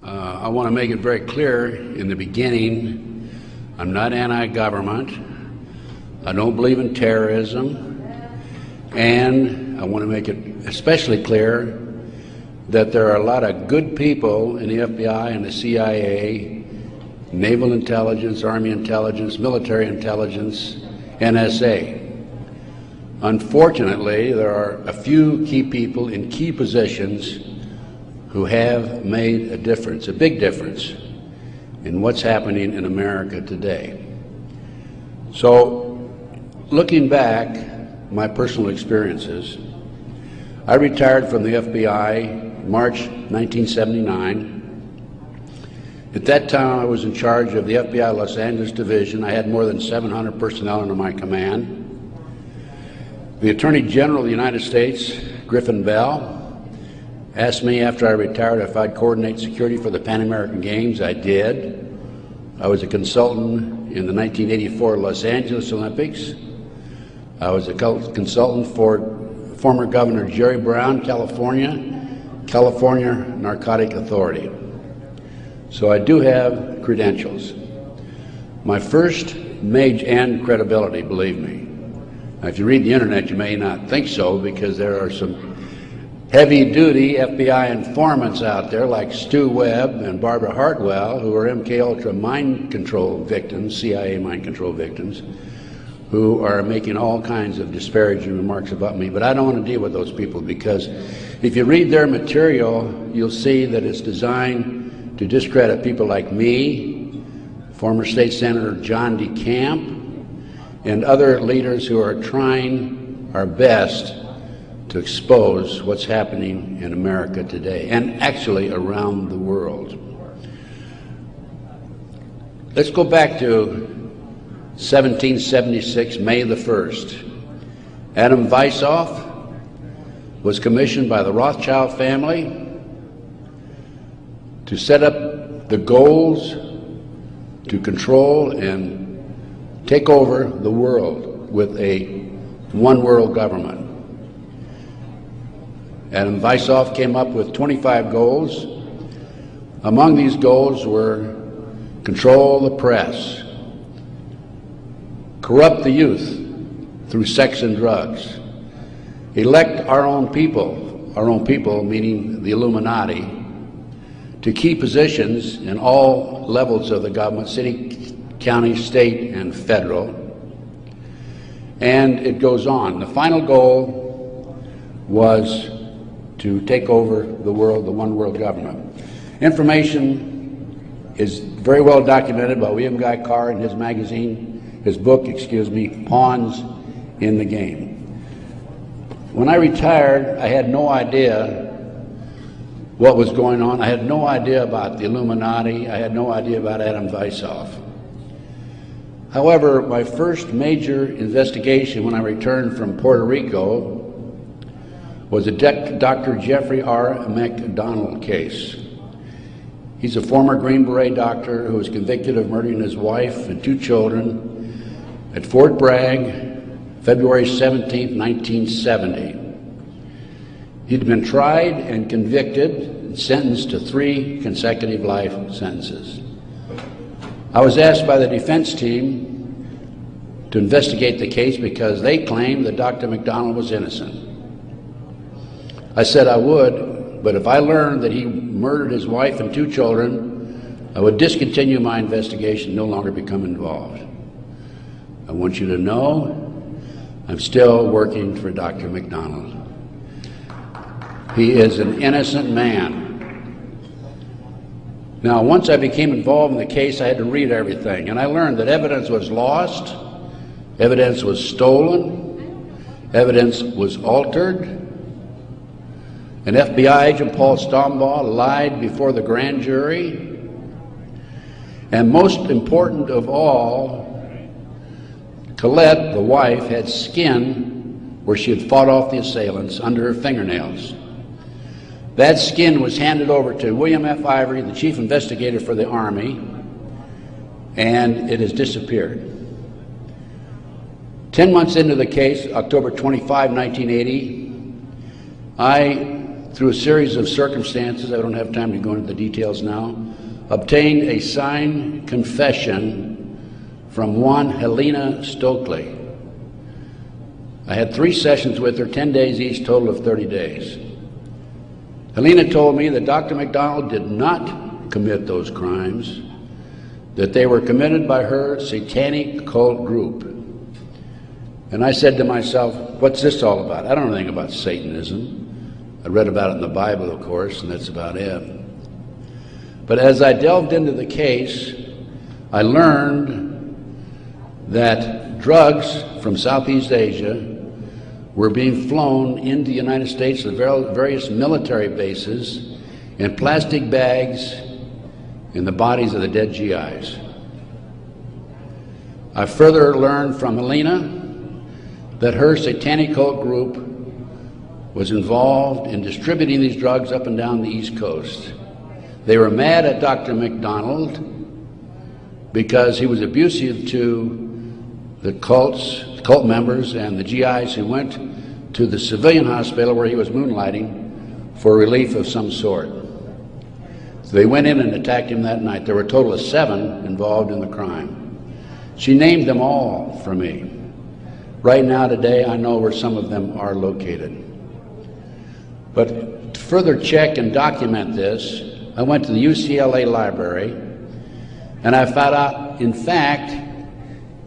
I want to make it very clear in the beginning, I'm not anti-government. I don't believe in terrorism. And I want to make it especially clear that there are a lot of good people in the FBI and the CIA, naval intelligence, army intelligence, military intelligence, NSA. Unfortunately, there are a few key people in key positions who have made a difference, a big difference, in what's happening in America today. So, looking back, my personal experiences, I retired from the FBI March 1979. At that time, I was in charge of the FBI Los Angeles Division. I had more than 700 personnel under my command. The Attorney General of the United States, Griffin Bell, asked me after I retired if I'd coordinate security for the Pan American Games. I did. I was a consultant in the 1984 Los Angeles Olympics. I was a consultant for former Governor Jerry Brown, California Narcotic Authority. So I do have credentials. My first major and credibility, believe me. Now, if you read the internet, you may not think so, because there are some heavy-duty FBI informants out there like Stu Webb and Barbara Hartwell, who are MKUltra mind control victims, CIA mind control victims, who are making all kinds of disparaging remarks about me. But I don't want to deal with those people, because if you read their material, you'll see that it's designed to discredit people like me, former State Senator John DeCamp, and other leaders who are trying our best to expose what's happening in America today, and actually around the world. Let's go back to 1776, May the 1st. Adam Weishaupt was commissioned by the Rothschild family to set up the goals to control and take over the world with a one world government. Adam Weishaupt came up with 25 goals. Among these goals were control the press, corrupt the youth through sex and drugs, elect our own people meaning the Illuminati, to key positions in all levels of the government, city, county, state, and federal. And it goes on. The final goal was to take over the world, the one world government. Information is very well documented by William Guy Carr in his book, Pawns in the Game. When I retired, I had no idea what was going on. I had no idea about the Illuminati. I had no idea about Adam Weishaupt. However, my first major investigation when I returned from Puerto Rico was a Dr. Jeffrey R. McDonald case. He's a former Green Beret doctor who was convicted of murdering his wife and 2 children at Fort Bragg, February 17, 1970. He'd been tried and convicted and sentenced to 3 consecutive life sentences. I was asked by the defense team to investigate the case because they claimed that Dr. McDonald was innocent. I said I would, but if I learned that he murdered his wife and 2 children, I would discontinue my investigation, no longer become involved. I want you to know I'm still working for Dr. McDonald. He is an innocent man. Now, once I became involved in the case, I had to read everything, and I learned that evidence was lost, evidence was stolen, evidence was altered. An FBI agent, Paul Stombaugh, lied before the grand jury. And most important of all, Colette, the wife, had skin where she had fought off the assailants under her fingernails. That skin was handed over to William F. Ivory, the chief investigator for the Army, and it has disappeared. 10 months into the case, October 25, 1980, I through a series of circumstances, I don't have time to go into the details now, obtained a signed confession from one Helena Stokely. I had 3 sessions with her, 10 days each, total of 30 days. Helena told me that Dr. McDonald did not commit those crimes, that they were committed by her satanic cult group. And I said to myself, what's this all about? I don't know anything about Satanism. I read about it in the Bible, of course, and that's about it. But as I delved into the case, I learned that drugs from Southeast Asia were being flown into the United States to various military bases in plastic bags in the bodies of the dead GIs. I further learned from Helena that her satanic cult group was involved in distributing these drugs up and down the East Coast. They were mad at Dr. McDonald because he was abusive to the cult members and the GIs who went to the civilian hospital where he was moonlighting for relief of some sort. So they went in and attacked him that night. There were a total of 7 involved in the crime. She named them all for me. Right now, today, I know where some of them are located. But to further check and document this, I went to the UCLA library, and I found out, in fact,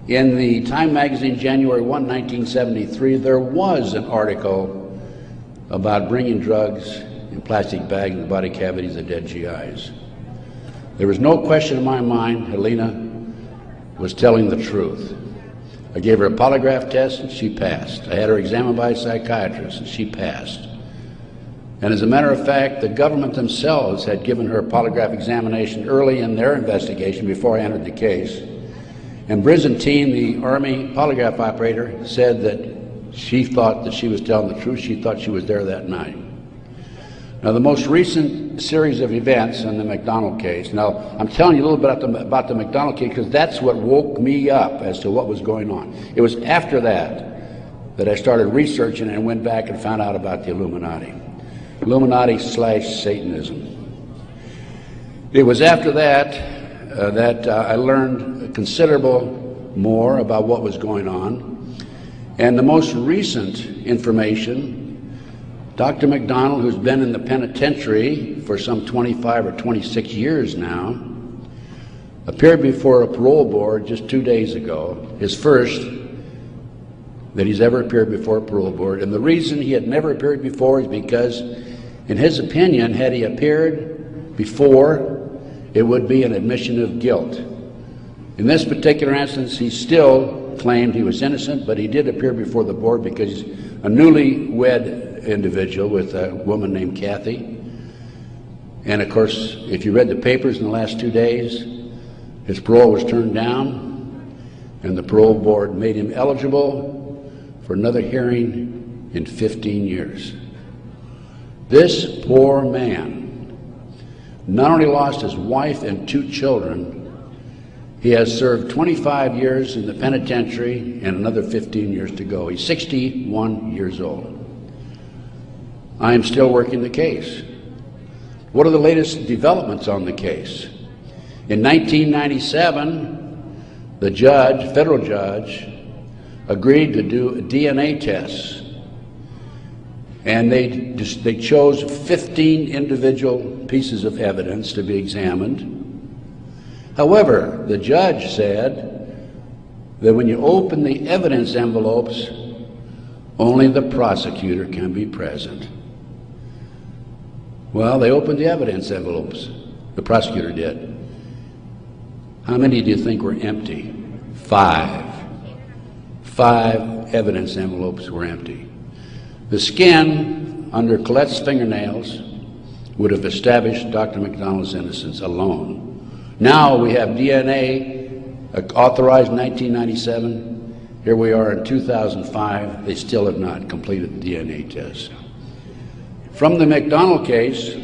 in the Time magazine, January 1, 1973, there was an article about bringing drugs in plastic bags in the body cavities of dead GIs. There was no question in my mind Helena was telling the truth. I gave her a polygraph test, and she passed. I had her examined by a psychiatrist, and she passed. And as a matter of fact, the government themselves had given her a polygraph examination early in their investigation before I entered the case. And Byzantine, the Army polygraph operator, said that she thought that she was telling the truth. She thought she was there that night. Now, the most recent series of events in the McDonald case, now I'm telling you a little bit about the McDonald case because that's what woke me up as to what was going on. It was after that I started researching and went back and found out about the Illuminati. Illuminati/Satanism. It was after that I learned considerable more about what was going on. And the most recent information, Dr. McDonald, who's been in the penitentiary for some 25 or 26 years now, appeared before a parole board just 2 days ago, his first that he's ever appeared before a parole board. And the reason he had never appeared before is because, in his opinion, had he appeared before, it would be an admission of guilt. In this particular instance, he still claimed he was innocent, but he did appear before the board because he's a newlywed individual with a woman named Kathy. And of course, if you read the papers in the last 2 days, his parole was turned down, and the parole board made him eligible for another hearing in 15 years. This poor man not only lost his wife and 2 children, he has served 25 years in the penitentiary and another 15 years to go. He's 61 years old. I am still working the case. What are the latest developments on the case? In 1997, the judge, federal judge, agreed to do DNA tests. And they chose 15 individual pieces of evidence to be examined. However, the judge said that when you open the evidence envelopes, only the prosecutor can be present. Well, they opened the evidence envelopes. The prosecutor did. How many do you think were empty? 5. 5 evidence envelopes were empty. The skin under Colette's fingernails would have established Dr. McDonald's innocence alone. Now we have DNA authorized in 1997. Here we are in 2005. They still have not completed the DNA test. From the McDonald case,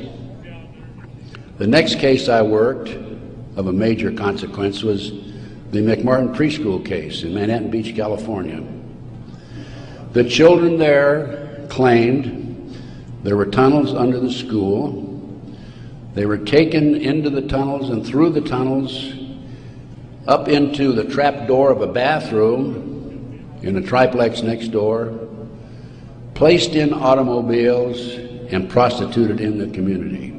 the next case I worked of a major consequence was the McMartin preschool case in Manhattan Beach, California. The children there claimed There were tunnels under the school. They were taken into the tunnels and through the tunnels up into the trap door of a bathroom in a triplex next door, placed in automobiles and prostituted in the community.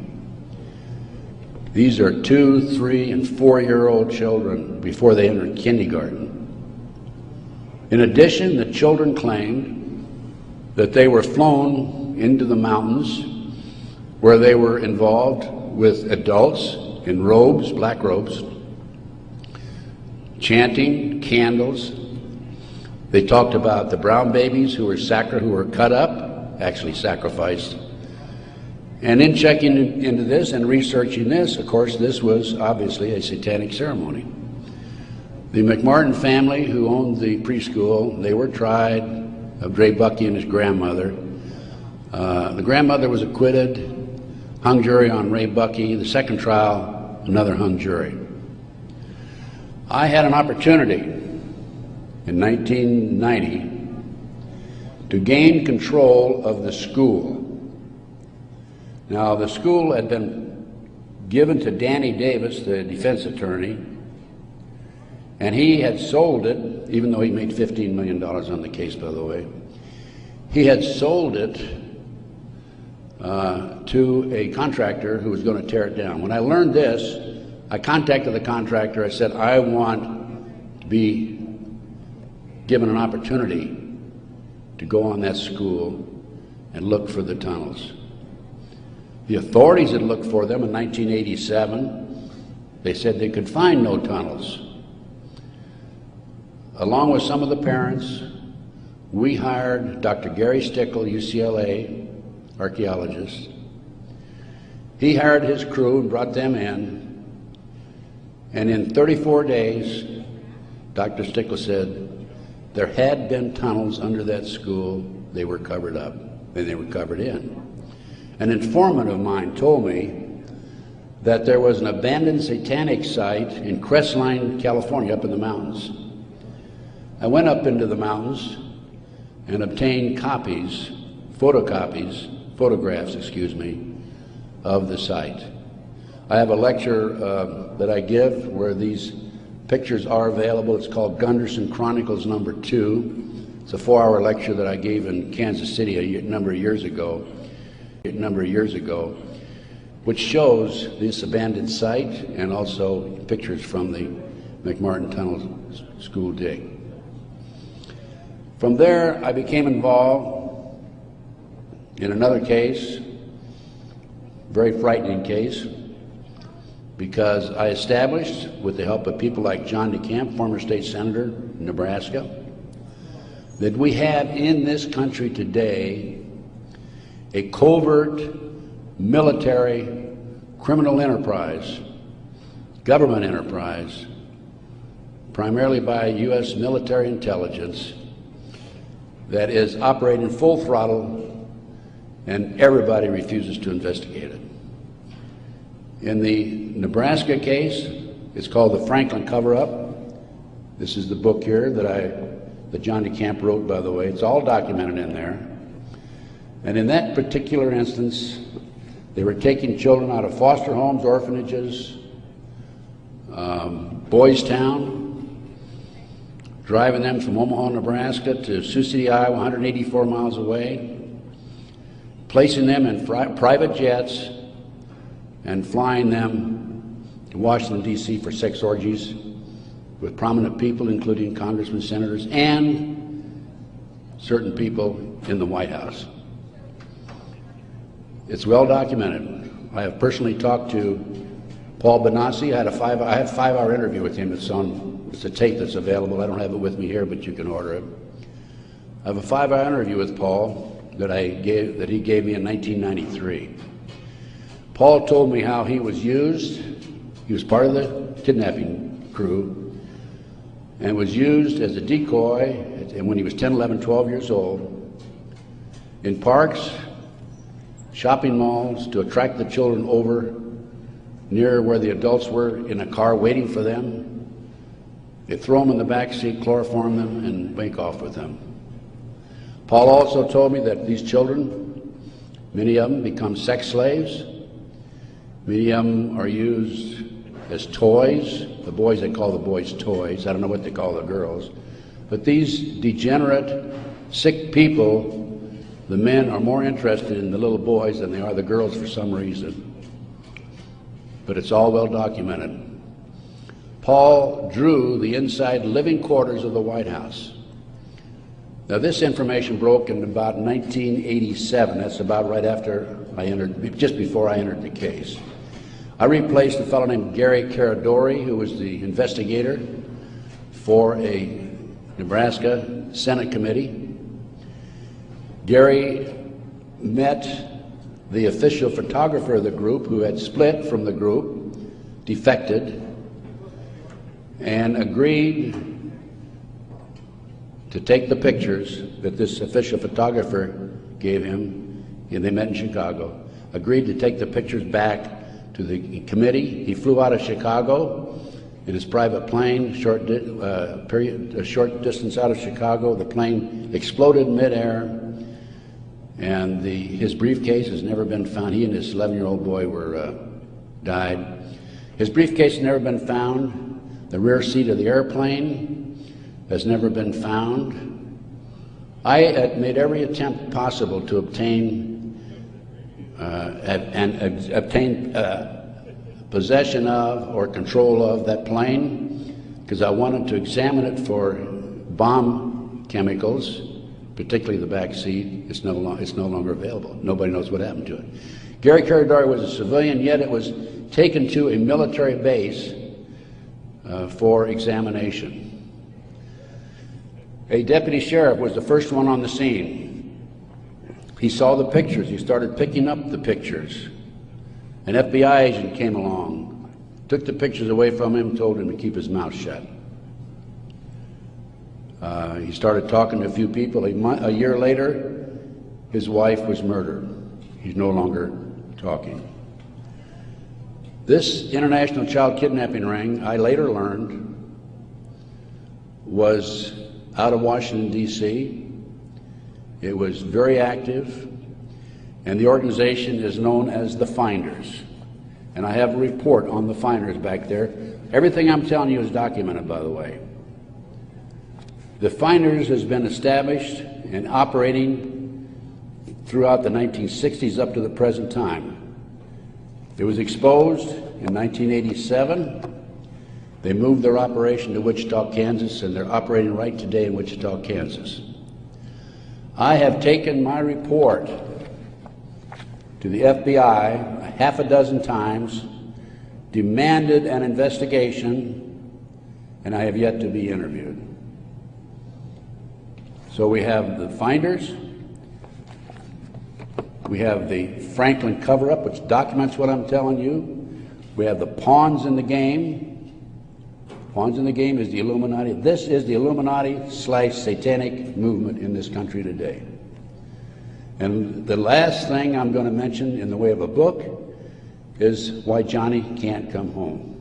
These are 2-, 3-, and 4-year-old children before they entered kindergarten. In addition, the children claimed that they were flown into the mountains where they were involved with adults in robes, black robes, chanting, candles. They talked about the brown babies who were cut up, actually sacrificed. And in checking into this and researching this, of course, this was obviously a satanic ceremony. The McMartin family, who owned the preschool, they were tried of Dre Bucky and his grandmother. The grandmother was acquitted, hung jury on Ray Bucky. The second trial, another hung jury. I had an opportunity in 1990 to gain control of the school. Now, the school had been given to Danny Davis, the defense attorney, and he had sold it, even though he made $15 million on the case, by the way. He had sold it to a contractor who was going to tear it down. When I learned this, I contacted the contractor. I said, I want to be given an opportunity to go on that school and look for the tunnels. The authorities had looked for them in 1987. They said they could find no tunnels. Along with some of the parents, we hired Dr. Gary Stickle, UCLA archaeologist. He hired his crew and brought them in. And in 34 days, Dr. Stickle said there had been tunnels under that school. They were covered up, and they were covered in. An informant of mine told me that there was an abandoned satanic site in Crestline, California, up in the mountains. I went up into the mountains and obtained photographs, of the site. I have a lecture that I give where these pictures are available. It's called Gunderson Chronicles number 2. It's a 4-hour lecture that I gave in Kansas City a number of years ago, which shows this abandoned site and also pictures from the McMartin Tunnel school dig. From there, I became involved in another case, very frightening case, because I established, with the help of people like John DeCamp, former state senator in Nebraska, that we have in this country today a covert military criminal enterprise, government enterprise, primarily by U.S. military intelligence, that is operating full throttle, and everybody refuses to investigate it. In the Nebraska case, it's called the Franklin Cover-Up. This is the book here that John DeCamp wrote, by the way. It's all documented in there. And in that particular instance, they were taking children out of foster homes, orphanages, Boys Town, driving them from Omaha, Nebraska to Sioux City, Iowa, 184 miles away, placing them in private jets and flying them to Washington, D.C. for sex orgies with prominent people, including congressmen, senators, and certain people in the White House. It's well documented. I have personally talked to Paul Benassi. I had a 5-hour interview with him. It's a tape that's available. I don't have it with me here, but you can order it. I have a 5-hour interview with Paul that he gave me in 1993. Paul told me how he was used. He was part of the kidnapping crew and was used as a decoy when he was 10, 11, 12 years old in parks, shopping malls, to attract the children over near where the adults were in a car waiting for them. They throw them in the back seat, chloroform them, and make off with them. Paul also told me that these children Many of them become sex slaves. Many of them are used as toys. The boys, they call the boys toys. I don't know what they call the girls. But these degenerate, sick people, the men are more interested in the little boys than they are the girls for some reason. But it's all well documented. Paul drew the inside living quarters of the White House. Now, this information broke in about 1987. That's about right after I entered, just before I entered the case. I replaced a fellow named Gary Caradori, who was the investigator for a Nebraska Senate committee. Gary met the official photographer of the group, who had split from the group, defected, and agreed to take the pictures that this official photographer gave him, and they met in Chicago, agreed to take the pictures back to the committee. He flew out of Chicago in his private plane, a short distance out of Chicago. The plane exploded in midair, and his briefcase has never been found. He and his 11-year-old boy died. His briefcase has never been found. The rear seat of the airplane has never been found. I made every attempt possible to obtain possession of or control of that plane, because I wanted to examine it for bomb chemicals, particularly the back seat. It's no longer available. Nobody knows what happened to it. Gary Caradori was a civilian, yet it was taken to a military base for examination. A deputy sheriff was the first one on the scene. He saw the pictures. He started picking up the pictures. An FBI agent came along, took the pictures away from him, told him to keep his mouth shut. He started talking to a few people. A year later, his wife was murdered. He's no longer talking. This international child kidnapping ring, I later learned, was out of Washington, D.C. It was very active, and the organization is known as the Finders. And I have a report on the Finders back there. Everything I'm telling you is documented, by the way. The Finders has been established and operating throughout the 1960s up to the present time. It was exposed in 1987. They moved their operation to Wichita, Kansas, and they're operating right today in Wichita, Kansas. I have taken my report to the FBI half a dozen times, demanded an investigation, and I have yet to be interviewed. So we have the Finders, we have the Franklin cover-up, which documents what I'm telling you. We have the pawns in the game. Pawns in the game is the Illuminati. This is the Illuminati/satanic movement in this country today. And the last thing I'm going to mention in the way of a book is why Johnny can't come home.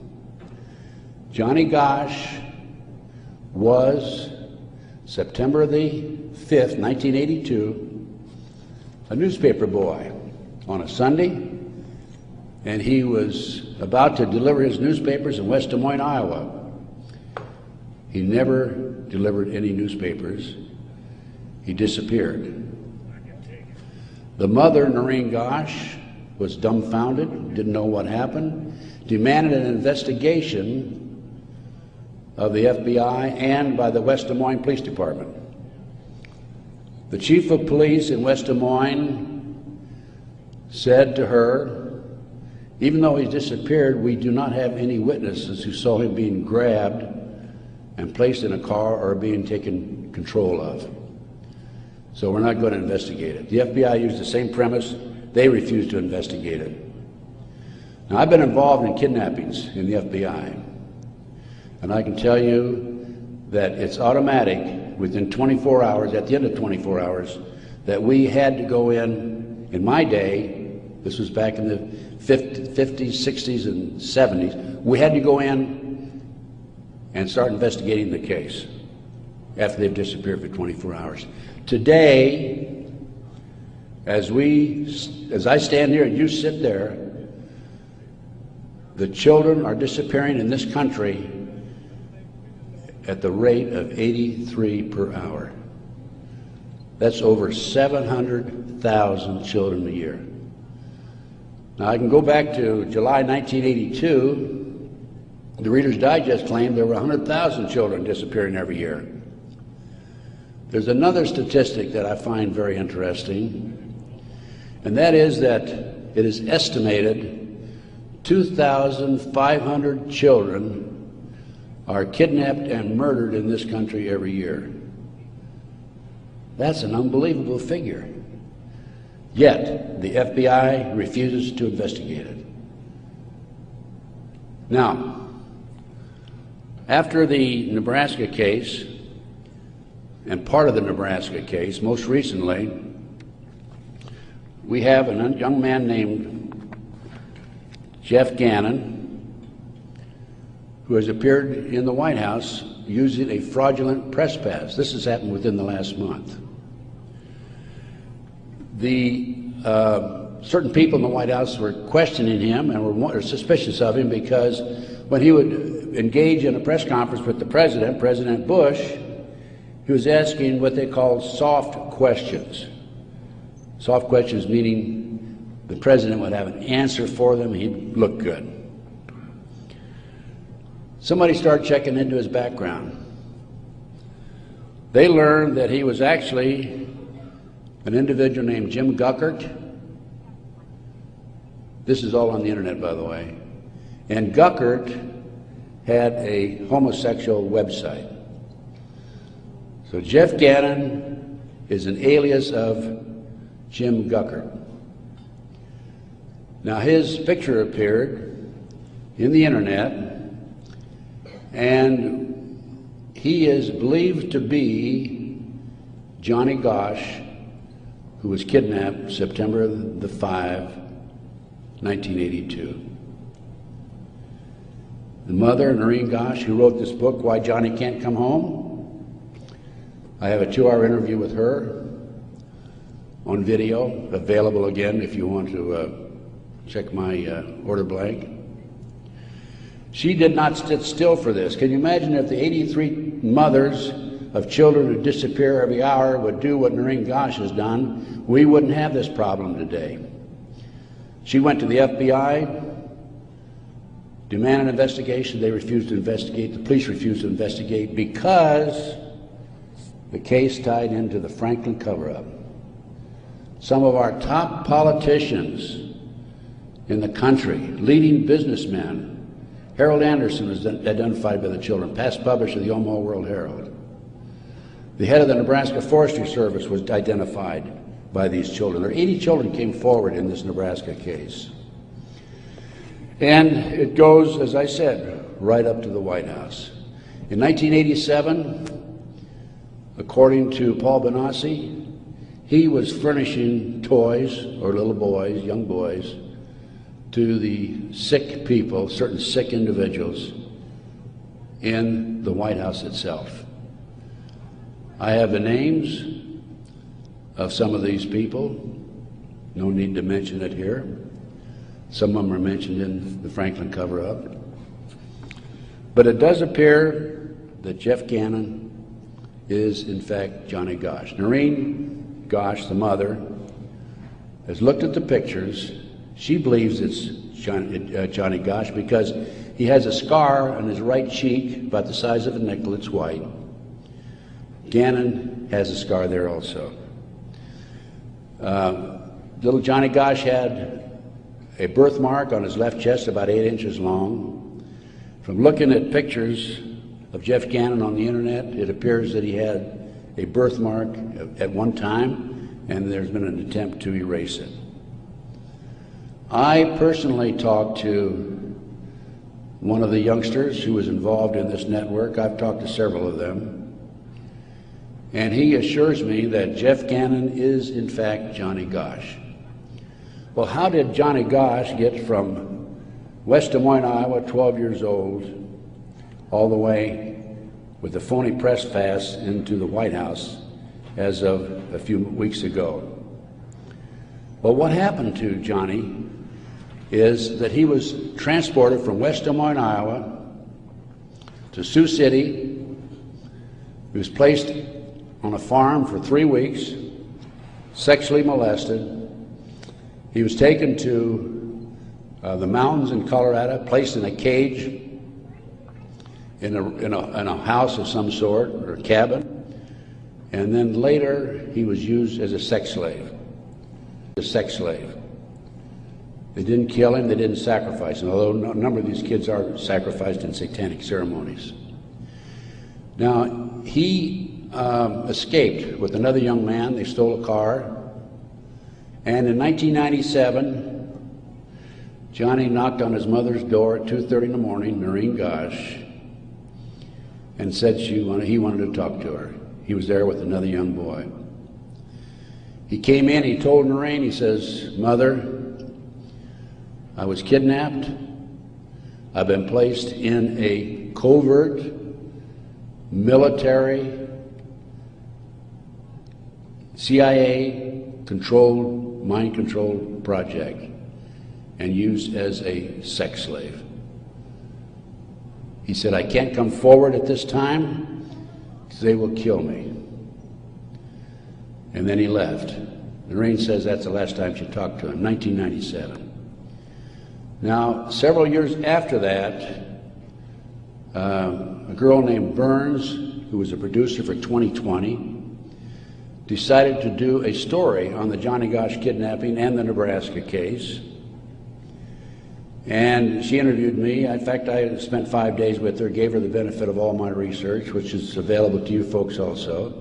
Johnny Gosch was, September the 5th, 1982, a newspaper boy on a Sunday, and he was about to deliver his newspapers in West Des Moines, Iowa. He never delivered any newspapers. He disappeared. The mother, Noreen Gosch, was dumbfounded, didn't know what happened, demanded an investigation of the FBI and by the West Des Moines Police Department. The chief of police in West Des Moines said to her, even though he's disappeared, we do not have any witnesses who saw him being grabbed and placed in a car or being taken control of. So we're not going to investigate it. The FBI used the same premise. They refused to investigate it. Now, I've been involved in kidnappings in the FBI, and I can tell you that it's automatic within 24 hours, at the end of 24 hours, that we had to go in my day, this was back in the 50s, 60s, and 70s, we had to go in and start investigating the case after they've disappeared for 24 hours. Today, As I stand here and you sit there, the children are disappearing in this country at the rate of 83 per hour. That's over 700,000 children a year. Now, I can go back to July 1982. The Reader's Digest claimed there were 100,000 children disappearing every year. There's another statistic that I find very interesting, and that is that it is estimated 2,500 children are kidnapped and murdered in this country every year. That's an unbelievable figure. Yet, the FBI refuses to investigate it. Now, after the Nebraska case, and part of the Nebraska case, most recently, we have a young man named Jeff Gannon, who has appeared in the White House using a fraudulent press pass. This has happened within the last month. Certain people in the White House were questioning him and were suspicious of him because when he would engage in a press conference with the president, President Bush, he was asking what they called soft questions. Soft questions meaning the president would have an answer for them, he'd look good. Somebody started checking into his background. They learned that he was actually an individual named Jim Guckert. This is all on the internet, by the way. And Guckert had a homosexual website. So Jeff Gannon is an alias of Jim Guckert. Now his picture appeared in the internet, and he is believed to be Johnny Gosch, who was kidnapped September the 5, 1982. The mother, Noreen Gosch, who wrote this book, Why Johnny Can't Come Home, I have a 2-hour interview with her on video, available again if you want to check my order blank. She did not sit still for this. Can you imagine if the 83 mothers of children who disappear every hour would do what Noreen Gosch has done? We wouldn't have this problem today. She went to the FBI, demanded an investigation. They refused to investigate. The police refused to investigate because the case tied into the Franklin cover-up. Some of our top politicians in the country, leading businessmen, Harold Anderson was identified by the children, past publisher of the Omaha World Herald. The head of the Nebraska Forestry Service was identified by these children. There 80 children came forward in this Nebraska case. And it goes, as I said, right up to the White House. In 1987, according to Paul Benassi, he was furnishing toys, or little boys, young boys, to the sick people, certain sick individuals, in the White House itself. I have the names of some of these people. No need to mention it here. Some of them are mentioned in the Franklin cover-up. But it does appear that Jeff Gannon is, in fact, Johnny Gosch. Noreen Gosch, the mother, has looked at the pictures. She believes it's Johnny Gosch because he has a scar on his right cheek about the size of a nickel. It's white. Gannon has a scar there also. Little Johnny Gosch had a birthmark on his left chest about 8 inches long. From looking at pictures of Jeff Gannon on the internet, it appears that he had a birthmark at one time, and there's been an attempt to erase it. I personally talked to one of the youngsters who was involved in this network. I've talked to several of them. And he assures me that Jeff Gannon is, in fact, Johnny Gosch. Well, how did Johnny Gosch get from West Des Moines, Iowa, 12 years old, all the way with a phony press pass into the White House as of a few weeks ago? Well, what happened to Johnny is that he was transported from West Des Moines, Iowa to Sioux City. He was placed on a farm for 3 weeks, sexually molested. He was taken to the mountains in Colorado, placed in a cage in a house of some sort, or a cabin, and then later he was used as a sex slave. They didn't kill him, they didn't sacrifice him, although a number of these kids are sacrificed in satanic ceremonies. Now, he escaped with another young man. They stole a car, and in 1997, Johnny knocked on his mother's door at 2:30 in the morning, Noreen Gosh, and said he wanted to talk to her. He was there with another young boy. He came in, he told Noreen, he says, "Mother, I was kidnapped. I've been placed in a covert military CIA-controlled, mind-controlled project and used as a sex slave." He said, "I can't come forward at this time because they will kill me." And then he left. Noreen says that's the last time she talked to him, 1997. Now, several years after that, a girl named Burns, who was a producer for 2020, decided to do a story on the Johnny Gosch kidnapping and the Nebraska case. And she interviewed me. In fact, I spent 5 days with her, gave her the benefit of all my research, which is available to you folks also.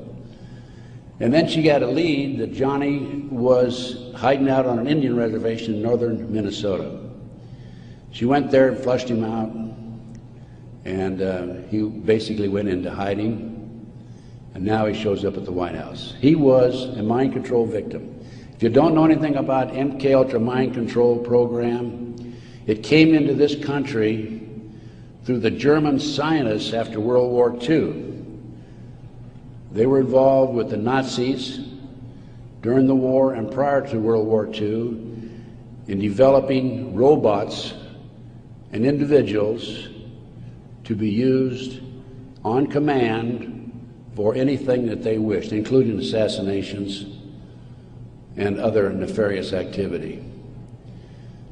And then she got a lead that Johnny was hiding out on an Indian reservation in northern Minnesota. She went there and flushed him out, and he basically went into hiding, and now he shows up at the White House. He was a mind control victim. If you don't know anything about MKUltra mind control program, it came into this country through the German scientists after World War II. They were involved with the Nazis during the war and prior to World War II in developing robots and individuals to be used on command for anything that they wished, including assassinations and other nefarious activity.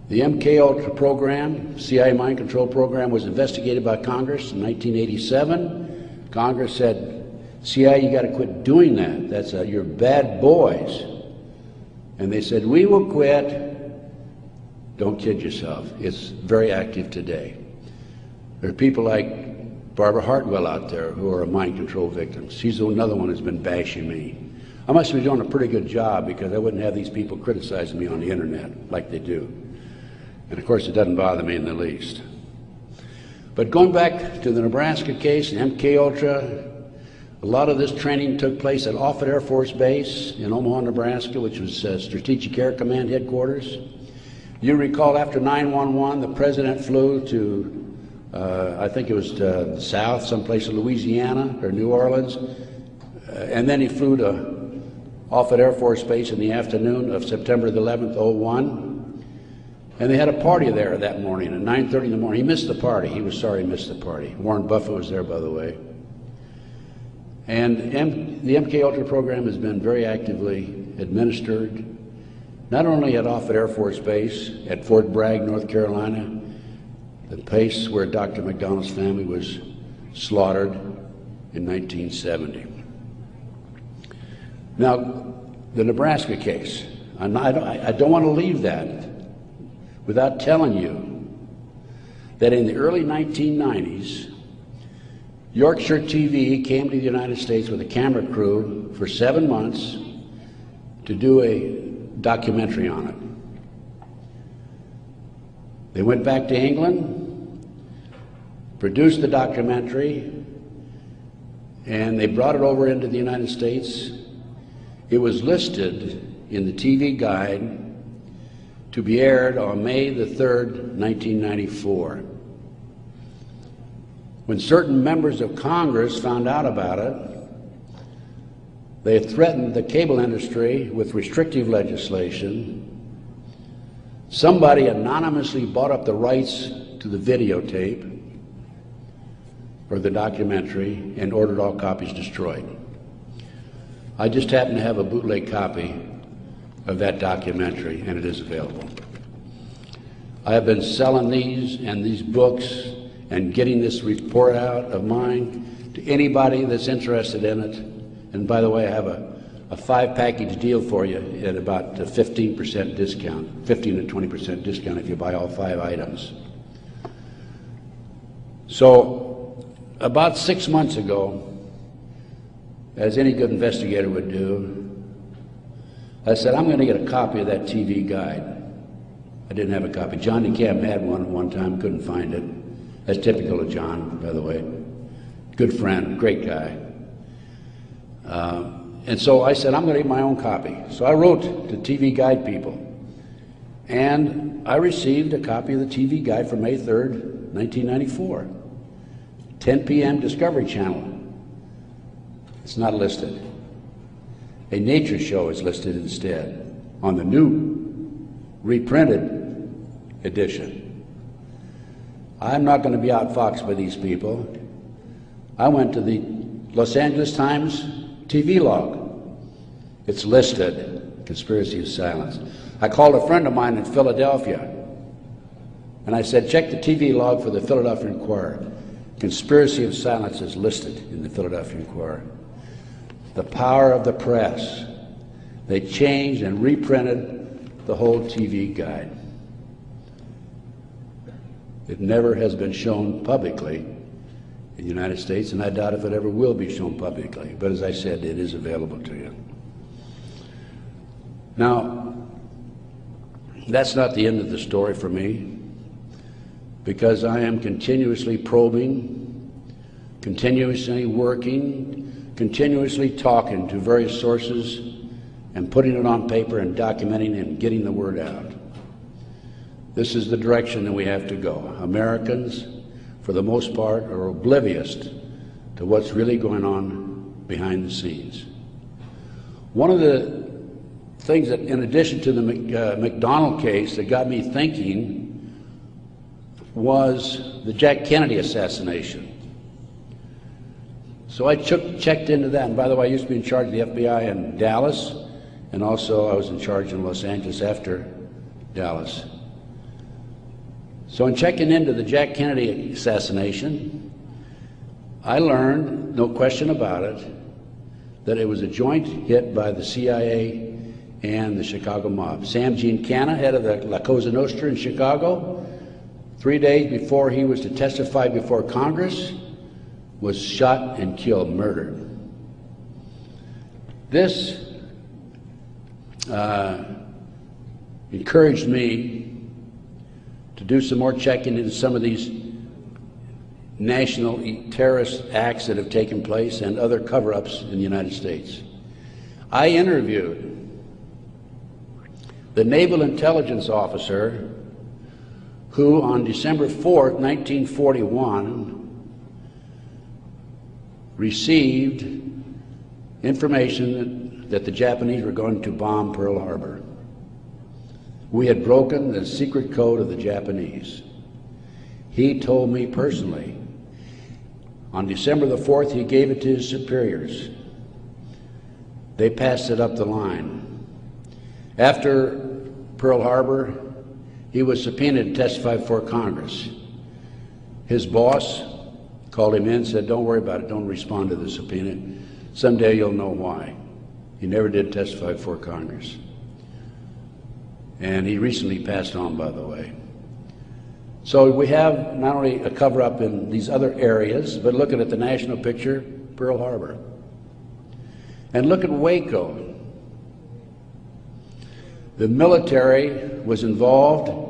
The MKUltra program, CIA mind control program, was investigated by Congress in 1987. Congress said, CIA, you got to quit doing that. You're bad boys. And they said, we will quit. Don't kid yourself. It's very active today. There are people like Barbara Hartwell out there who are mind control victims. She's another one who's been bashing me. I must be doing a pretty good job because I wouldn't have these people criticizing me on the internet like they do. And of course, it doesn't bother me in the least. But going back to the Nebraska case and MKUltra, a lot of this training took place at Offutt Air Force Base in Omaha, Nebraska, which was Strategic Air Command headquarters. You recall after 9/11, the president flew to, I think it was to the south, someplace in Louisiana or New Orleans, and then he flew to Offutt Air Force Base in the afternoon of September the 11th, 2001, and they had a party there that morning at 9:30 in the morning. He missed the party. He was sorry he missed the party. Warren Buffett was there, by the way. And the MKUltra program has been very actively administered, not only at Offutt Air Force Base, at Fort Bragg, North Carolina, the place where Dr. McDonald's family was slaughtered in 1970. Now, the Nebraska case, I don't want to leave that without telling you that in the early 1990s, Yorkshire TV came to the United States with a camera crew for 7 months to do a documentary on it. They went back to England, produced the documentary, and they brought it over into the United States. It was listed in the TV guide to be aired on May the 3rd, 1994. When certain members of Congress found out about it, they threatened the cable industry with restrictive legislation Somebody anonymously bought up the rights to the videotape or the documentary and ordered all copies destroyed. I just happen to have a bootleg copy of that documentary, and it is available. I have been selling these and these books and getting this report out of mine to anybody that's interested in it. And by the way, I have a 5-package deal for you at about a 15% discount, 15 to 20% discount if you buy all 5 items. So about 6 months ago, as any good investigator would do, I said, I'm going to get a copy of that TV guide. I didn't have a copy. John DeCamp had one at one time, couldn't find it. That's typical of John, by the way. Good friend, great guy. And so I said, I'm going to get my own copy. So I wrote to TV Guide people, and I received a copy of the TV Guide for May 3rd, 1994. 10 p.m. Discovery Channel. It's not listed. A nature show is listed instead on the new reprinted edition. I'm not going to be outfoxed by these people. I went to the Los Angeles Times TV log. It's listed, Conspiracy of Silence. I called a friend of mine in Philadelphia, and I said, check the TV log for the Philadelphia Inquirer. Conspiracy of Silence is listed in the Philadelphia Inquirer. The power of the press. They changed and reprinted the whole TV guide. It never has been shown publicly in the United States, and I doubt if it ever will be shown publicly. But as I said, it is available to you. Now, that's not the end of the story for me, because I am continuously probing, continuously working, continuously talking to various sources and putting it on paper and documenting and getting the word out. This is the direction that we have to go. Americans, for the most part, are oblivious to what's really going on behind the scenes. One of the things that, in addition to the McDonald case, that got me thinking was the Jack Kennedy assassination. So I checked into that, and by the way, I used to be in charge of the FBI in Dallas, and also I was in charge in Los Angeles after Dallas. So in checking into the Jack Kennedy assassination, I learned, no question about it, that it was a joint hit by the CIA and the Chicago mob. Sam Giancana, head of the La Cosa Nostra in Chicago, 3 days before he was to testify before Congress, was shot and killed, murdered. This encouraged me to do some more checking into some of these national terrorist acts that have taken place and other cover-ups in the United States. I interviewed the naval intelligence officer who on December 4th, 1941, received information that the Japanese were going to bomb Pearl Harbor. We had broken the secret code of the Japanese. He told me personally, on December the 4th, he gave it to his superiors. They passed it up the line. After Pearl Harbor, he was subpoenaed to testify before Congress. His boss called him in and said, don't worry about it, don't respond to the subpoena. Someday you'll know why. He never did testify before Congress. And he recently passed on, by the way. So we have not only a cover-up in these other areas, but looking at the national picture, Pearl Harbor. And look at Waco. The military was involved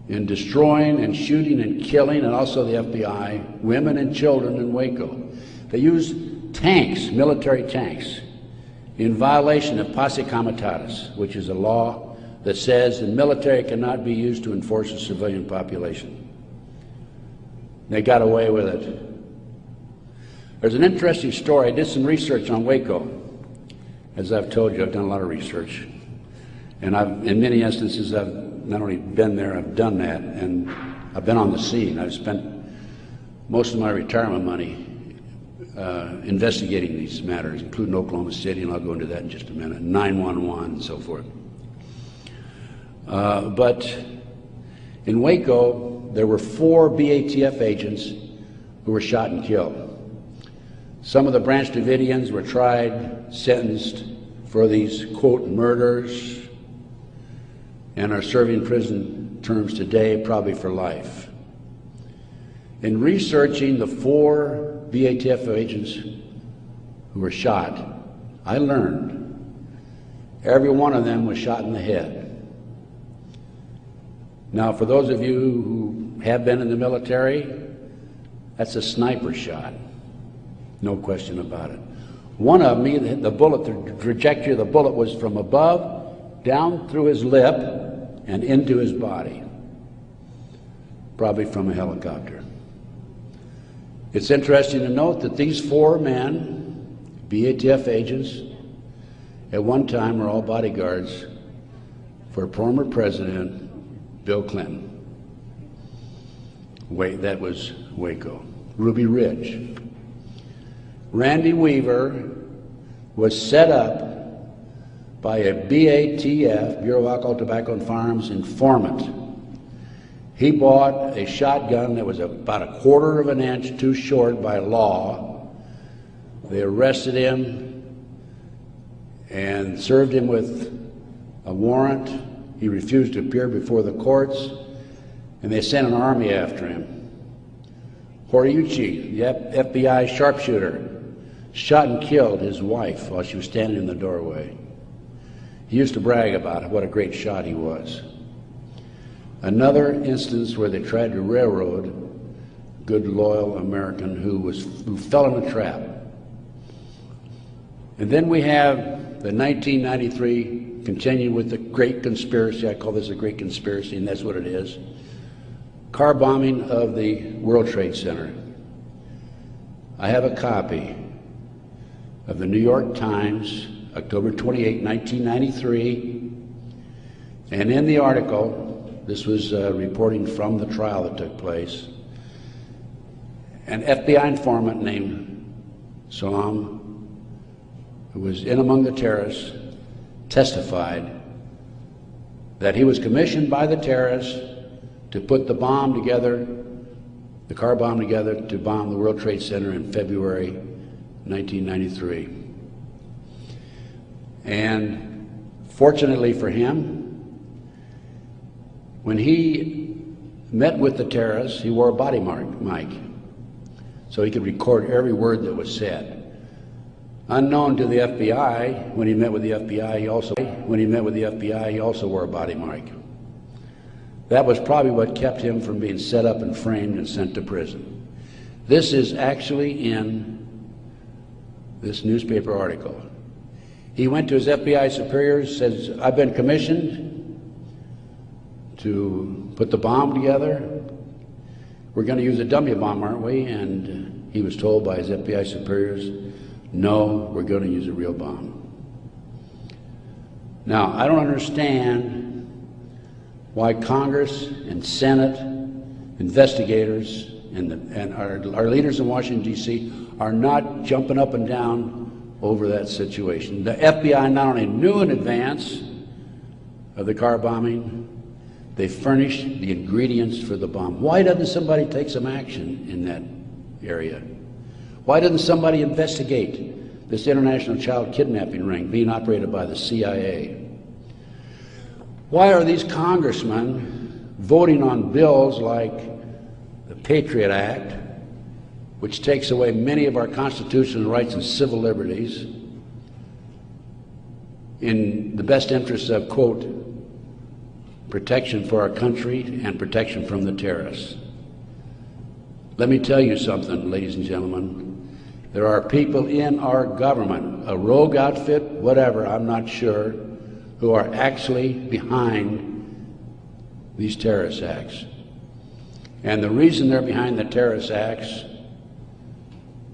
in destroying and shooting and killing, and also the FBI, women and children in Waco. They used tanks, military tanks, in violation of posse comitatus, which is a law that says the military cannot be used to enforce a civilian population. They got away with it. There's an interesting story. I did some research on Waco. As I've told you, I've done a lot of research. And in many instances, I've not only been there, I've done that, and I've been on the scene. I've spent most of my retirement money investigating these matters, including Oklahoma City, and I'll go into that in just a minute, 911 and so forth. But in Waco, there were 4 BATF agents who were shot and killed. Some of the Branch Davidians were tried, sentenced for these, quote, murders, and are serving prison terms today, probably for life. In researching the 4 BATF agents who were shot, I learned every one of them was shot in the head. Now, for those of you who have been in the military, that's a sniper shot, no question about it. One of them, the bullet, the trajectory of the bullet was from above, down through his lip, and into his body, probably from a helicopter. It's interesting to note that these 4 men, BATF agents, at one time were all bodyguards for former President Bill Clinton. That was Waco. Ruby Ridge. Randy Weaver was set up by a BATF, Bureau of Alcohol, Tobacco and Firearms, informant. He bought a shotgun that was about 1/4 of an inch too short by law. They arrested him and served him with a warrant. He refused to appear before the courts, and they sent an army after him. Horiuchi, the FBI sharpshooter, shot and killed his wife while she was standing in the doorway. He used to brag about what a great shot he was. Another instance where they tried to railroad a good, loyal American who fell in a trap. And then we have the 1993, continue with the great conspiracy. I call this a great conspiracy, and that's what it is. Car bombing of the World Trade Center. I have a copy of the New York Times, October 28, 1993, and in the article, this was reporting from the trial that took place, an FBI informant named Salam, who was in among the terrorists, testified that he was commissioned by the terrorists to put the bomb together, the car bomb together, to bomb the World Trade Center in February 1993. And fortunately for him, when he met with the terrorists, he wore a body mic, so he could record every word that was said. Unknown to the FBI, when he met with the FBI, he also wore a body mic. That was probably what kept him from being set up and framed and sent to prison. This is actually in this newspaper article. He went to his FBI superiors, says, "I've been commissioned to put the bomb together. We're going to use a dummy bomb, aren't we?" And he was told by his FBI superiors, "No, we're going to use a real bomb." Now, I don't understand why Congress and Senate, investigators, and our leaders in Washington, D.C. are not jumping up and down over that situation. The FBI not only knew in advance of the car bombing, they furnished the ingredients for the bomb. Why doesn't somebody take some action in that area? Why doesn't somebody investigate this international child kidnapping ring being operated by the CIA? Why are these congressmen voting on bills like the Patriot Act, which takes away many of our constitutional rights and civil liberties, in the best interests of, quote, protection for our country and protection from the terrorists? Let me tell you something, ladies and gentlemen. There are people in our government, a rogue outfit, whatever, I'm not sure, who are actually behind these terrorist acts. And the reason they're behind the terrorist acts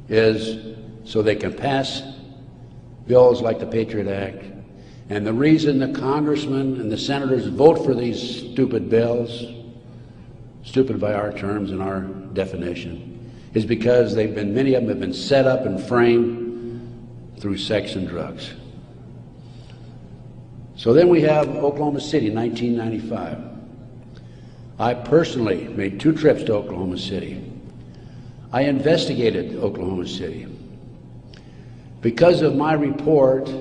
is so they can pass bills like the Patriot Act And the reason the congressmen and the senators vote for these stupid bills, stupid by our terms and our definition, is because many of them have been set up and framed through sex and drugs. So then we have Oklahoma City, 1995. I personally made 2 trips to Oklahoma City. I investigated Oklahoma City. Because of my report,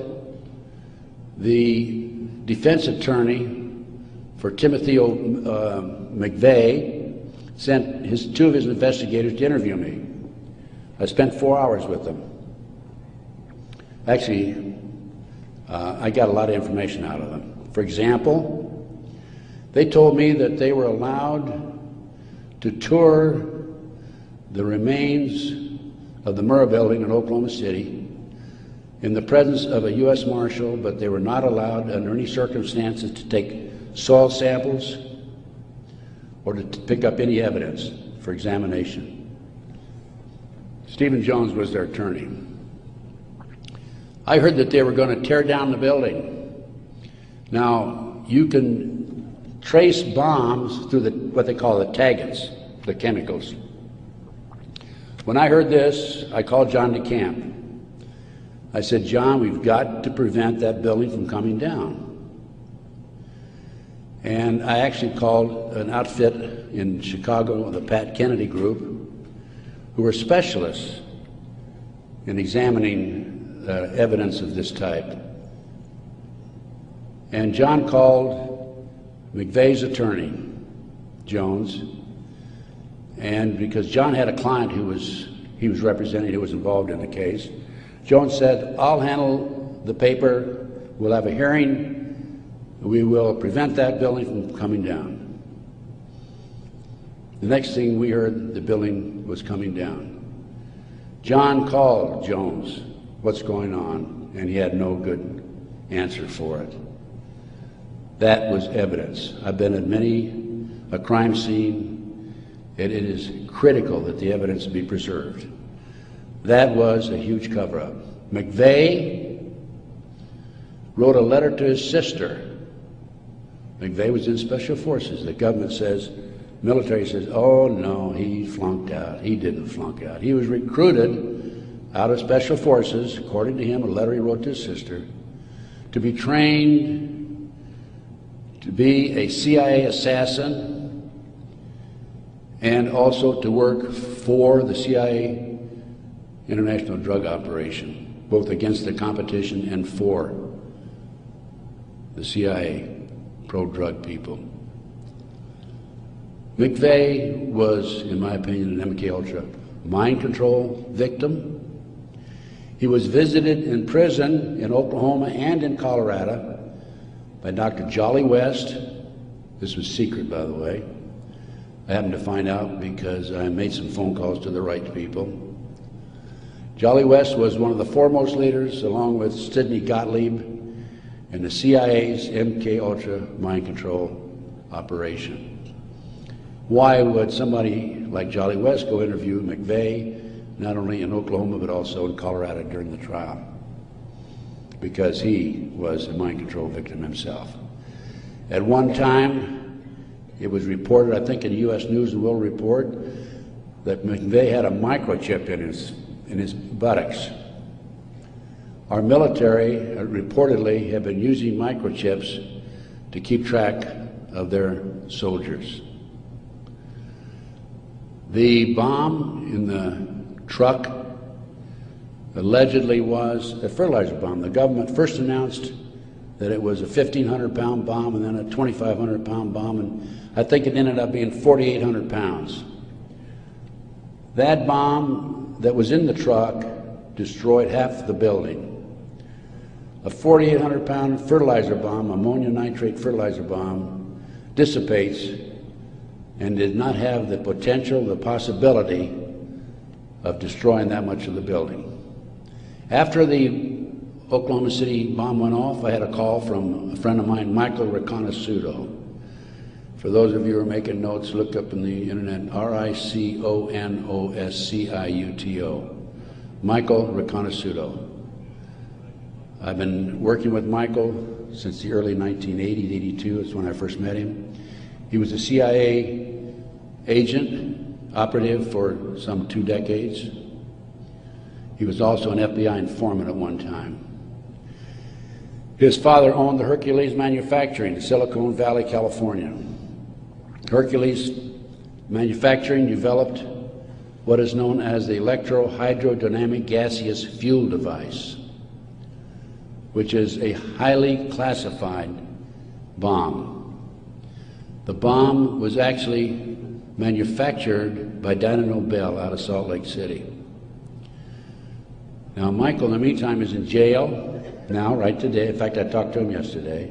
the defense attorney for Timothy McVeigh sent 2 of his investigators to interview me. I spent 4 hours with them. Actually, I got a lot of information out of them. For example, they told me that they were allowed to tour the remains of the Murrah building in Oklahoma City in the presence of a U.S. Marshal, but they were not allowed under any circumstances to take soil samples or to pick up any evidence for examination. Stephen Jones was their attorney. I heard that they were going to tear down the building. Now, you can trace bombs through what they call the taggants, the chemicals. When I heard this, I called John DeCamp. I said, John, we've got to prevent that building from coming down. And I actually called an outfit in Chicago, the Pat Kennedy Group, who were specialists in examining evidence of this type. And John called McVeigh's attorney, Jones, and because John had a client he was representing who was involved in the case, Jones said, I'll handle the paper, we'll have a hearing, we will prevent that building from coming down. The next thing we heard, the building was coming down. John called Jones, what's going on? And he had no good answer for it. That was evidence. I've been at many a crime scene, and it is critical that the evidence be preserved. That was a huge cover-up. McVeigh wrote a letter to his sister. McVeigh was in Special Forces. The government says, military says, oh no, he flunked out. He didn't flunk out. He was recruited out of Special Forces, according to him, a letter he wrote to his sister, to be trained to be a CIA assassin and also to work for the CIA international drug operation, both against the competition and for the CIA pro-drug people. McVeigh was, in my opinion, an MK-Ultra mind control victim. He was visited in prison in Oklahoma and in Colorado by Dr. Jolly West. This was secret, by the way. I happened to find out because I made some phone calls to the right people. Jolly West was one of the foremost leaders, along with Sidney Gottlieb, in the CIA's MK-Ultra mind control operation. Why would somebody like Jolly West go interview McVeigh, not only in Oklahoma but also in Colorado during the trial? Because he was a mind control victim himself. At one time, it was reported, I think in the U.S. News and World Report, that McVeigh had a microchip in his buttocks. Our military reportedly have been using microchips to keep track of their soldiers. The bomb in the truck allegedly was a fertilizer bomb. The government first announced that it was a 1,500-pound bomb and then a 2,500-pound bomb, and I think it ended up being 4,800 pounds. That bomb that was in the truck destroyed half the building. A 4,800-pound fertilizer bomb, ammonia nitrate fertilizer bomb, dissipates and did not have the potential, the possibility of destroying that much of the building. After the Oklahoma City bomb went off, I had a call from a friend of mine, Michael Riconosciuto. For those of you who are making notes, look up in the internet, R-I-C-O-N-O-S-C-I-U-T-O. Michael Riconosciuto. I've been working with Michael since the early 1980s, 82 is when I first met him. He was a CIA agent, operative for some 2 decades. He was also an FBI informant at one time. His father owned the Hercules Manufacturing in Silicon Valley, California. Hercules Manufacturing developed what is known as the electro-hydrodynamic gaseous fuel device, which is a highly classified bomb. The bomb was actually manufactured by Dyna Nobel out of Salt Lake City. Now, Michael, in the meantime, is in jail now, right today. In fact, I talked to him yesterday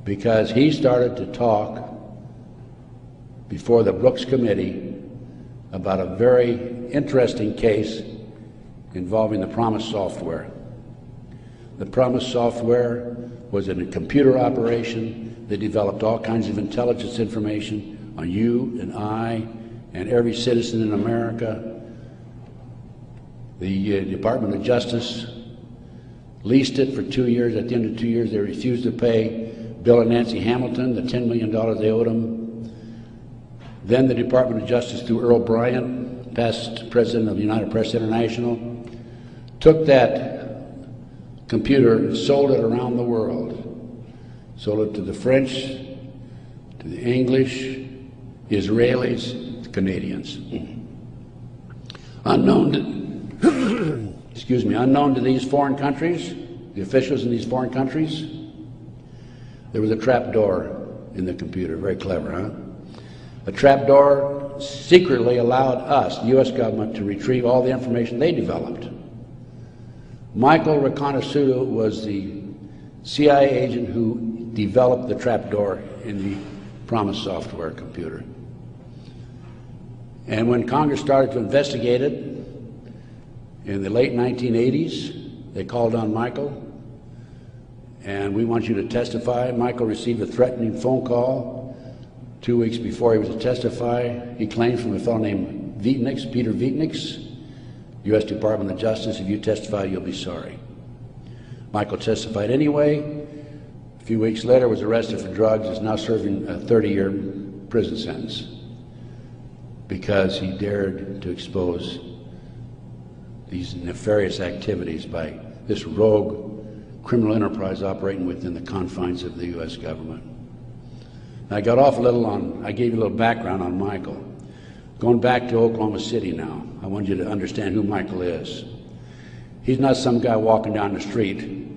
because he started to talk before the Brooks Committee about a very interesting case involving the Promise software. The Promise software was in a computer operation that developed all kinds of intelligence information on you and I and every citizen in America. The Department of Justice leased it for 2 years. At the end of 2 years, they refused to pay Bill and Nancy Hamilton the $10 million they owed them. Then the Department of Justice, through Earl Bryant, past president of United Press International, took that computer and sold it around the world. Sold it to the French, to the English, Israelis, the Canadians. Unknown to these foreign countries, the officials in these foreign countries, there was a trap door in the computer. Very clever, huh? A trap door secretly allowed us, the U.S. government, to retrieve all the information they developed. Michael Reconnaissance was the CIA agent who developed the trap door in the Promise software computer. And when Congress started to investigate it in the late 1980s, they called on Michael, and we want you to testify. Michael received a threatening phone call 2 weeks before he was to testify. He claimed from a fellow named Vietnix, Peter Vietnix, U.S. Department of Justice, if you testify, you'll be sorry. Michael testified anyway. A few weeks later, was arrested for drugs, is now serving a 30-year prison sentence because he dared to expose these nefarious activities by this rogue criminal enterprise operating within the confines of the U.S. government. I got off a little on, I gave you a little background on Michael. Going back to Oklahoma City now, I want you to understand who Michael is. He's not some guy walking down the street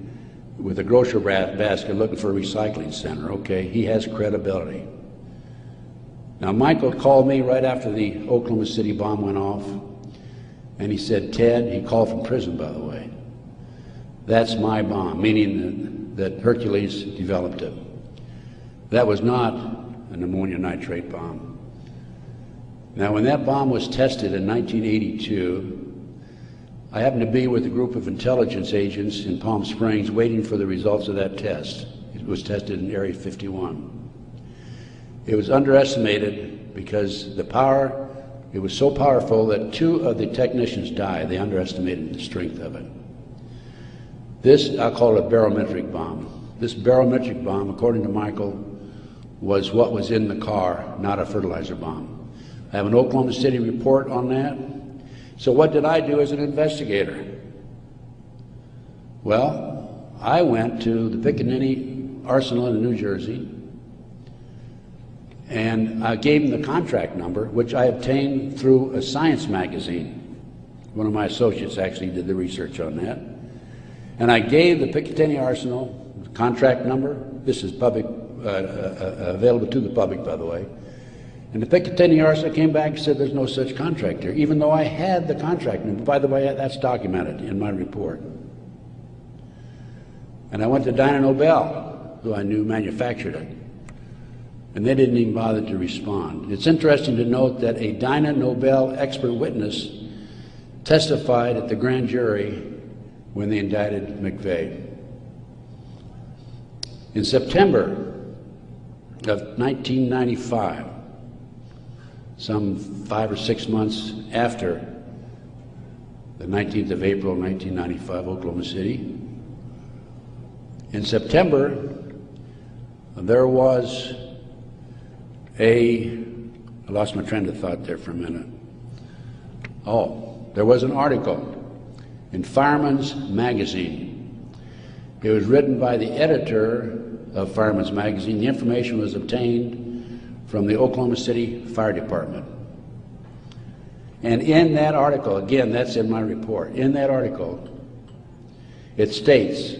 with a grocery basket looking for a recycling center, okay? He has credibility. Now, Michael called me right after the Oklahoma City bomb went off, and he said, Ted, he called from prison, by the way, that's my bomb, meaning that Hercules developed it. That was not an ammonium nitrate bomb. Now, when that bomb was tested in 1982, I happened to be with a group of intelligence agents in Palm Springs waiting for the results of that test. It was tested in Area 51. It was underestimated because the power, it was so powerful that 2 of the technicians died. They underestimated the strength of it. This, I'll call it a barometric bomb. This barometric bomb, according to Michael, was what was in the car, not a fertilizer bomb. I have an Oklahoma City report on that. So what did I do as an investigator? Well, I went to the Pickaninny Arsenal in New Jersey, and I gave him the contract number, which I obtained through a science magazine. One of my associates actually did the research on that. And I gave the Picatinny Arsenal the contract number. This is public, available to the public, by the way. And the Picatinny Arsenal came back and said there's no such contract here, even though I had the contract number. By the way, that's documented in my report. And I went to Dyna Nobel, who I knew manufactured it, and they didn't even bother to respond. It's interesting to note that a Dyna Nobel expert witness testified at the grand jury when they indicted McVeigh. In September of 1995, some 5 or 6 months after the 19th of April, 1995, Oklahoma City, In September, there was I lost my train of thought there for a minute. Oh, there was an article in Fireman's Magazine. It was written by the editor of Fireman's Magazine. The information was obtained from the Oklahoma City Fire Department. And in that article, again, that's in my report, in that article, it states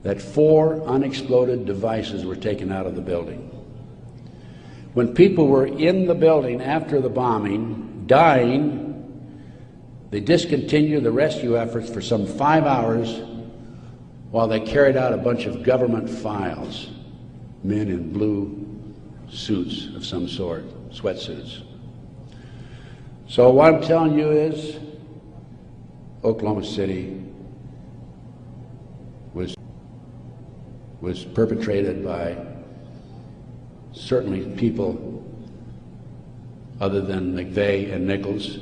that 4 unexploded devices were taken out of the building. When people were in the building after the bombing, dying, they discontinued the rescue efforts for some 5 hours while they carried out a bunch of government files, men in blue suits of some sort, sweatsuits. So what I'm telling you is Oklahoma City was perpetrated by certainly people other than McVeigh and Nichols,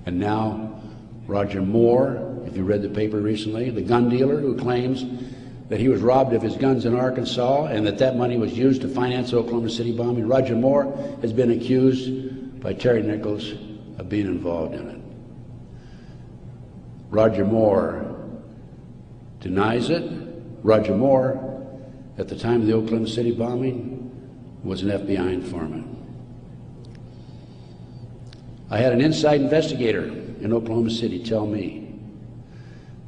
and now Roger Moore, if you read the paper recently, the gun dealer who claims that he was robbed of his guns in Arkansas and that money was used to finance the Oklahoma City bombing. Roger Moore has been accused by Terry Nichols of being involved in it. Roger Moore denies it. Roger Moore, at the time of the Oklahoma City bombing, was an FBI informant. I had an inside investigator in Oklahoma City tell me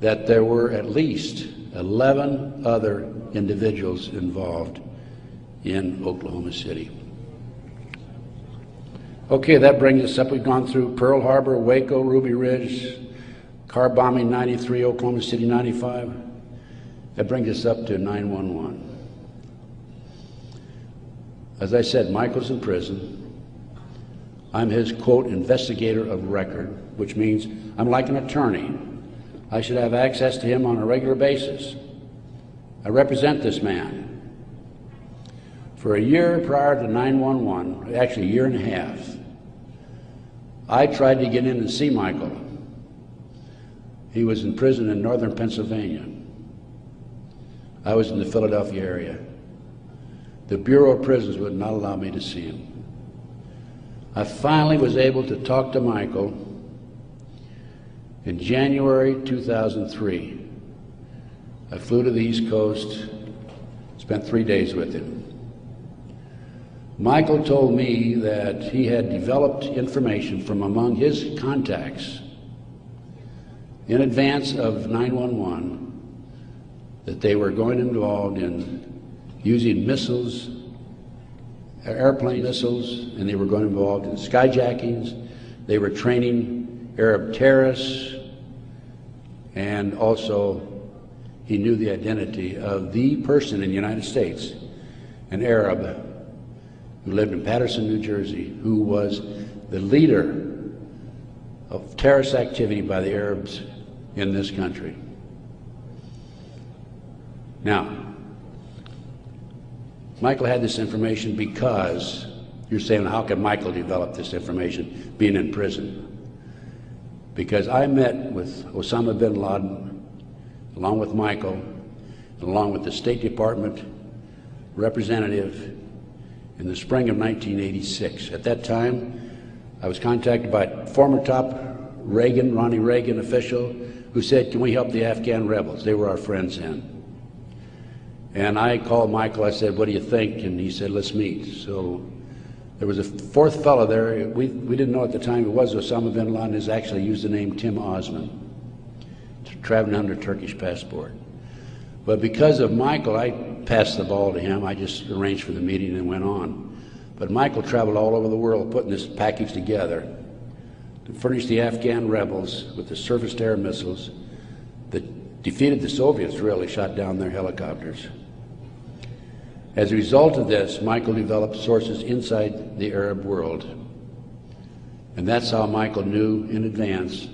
that there were at least 11 other individuals involved in Oklahoma City. Okay, that brings us up. We've gone through Pearl Harbor, Waco, Ruby Ridge, car bombing 93, Oklahoma City 95. That brings us up to 9/11. As I said, Michael's in prison. I'm his, quote, investigator of record, which means I'm like an attorney. I should have access to him on a regular basis. I represent this man. For a year prior to 9/11, actually a year and a half, I tried to get in and see Michael. He was in prison in northern Pennsylvania. I was in the Philadelphia area. The Bureau of Prisons would not allow me to see him. I finally was able to talk to Michael in January 2003. I flew to the East Coast, spent 3 days with him. Michael told me that he had developed information from among his contacts in advance of 9/11 that they were going involved in using missiles, airplane missiles, and they were going involved in skyjackings. They were training Arab terrorists, and also he knew the identity of the person in the United States, an Arab who lived in Paterson, New Jersey, who was the leader of terrorist activity by the Arabs in this country. Now, Michael had this information because, you're saying, how can Michael develop this information being in prison? Because I met with Osama bin Laden, along with Michael, along with the State Department representative in the spring of 1986. At that time, I was contacted by former top Ronnie Reagan official who said, can we help the Afghan rebels? They were our friends then. And I called Michael, I said, what do you think? And he said, let's meet. So there was a fourth fellow there. We didn't know at the time it was Osama bin Laden. Has actually used the name Tim Osman, traveling under Turkish passport. But because of Michael, I passed the ball to him. I just arranged for the meeting and went on. But Michael traveled all over the world putting this package together to furnish the Afghan rebels with the surface-to-air missiles that defeated the Soviets, really shot down their helicopters. As a result of this, Michael developed sources inside the Arab world. And that's how Michael knew in advance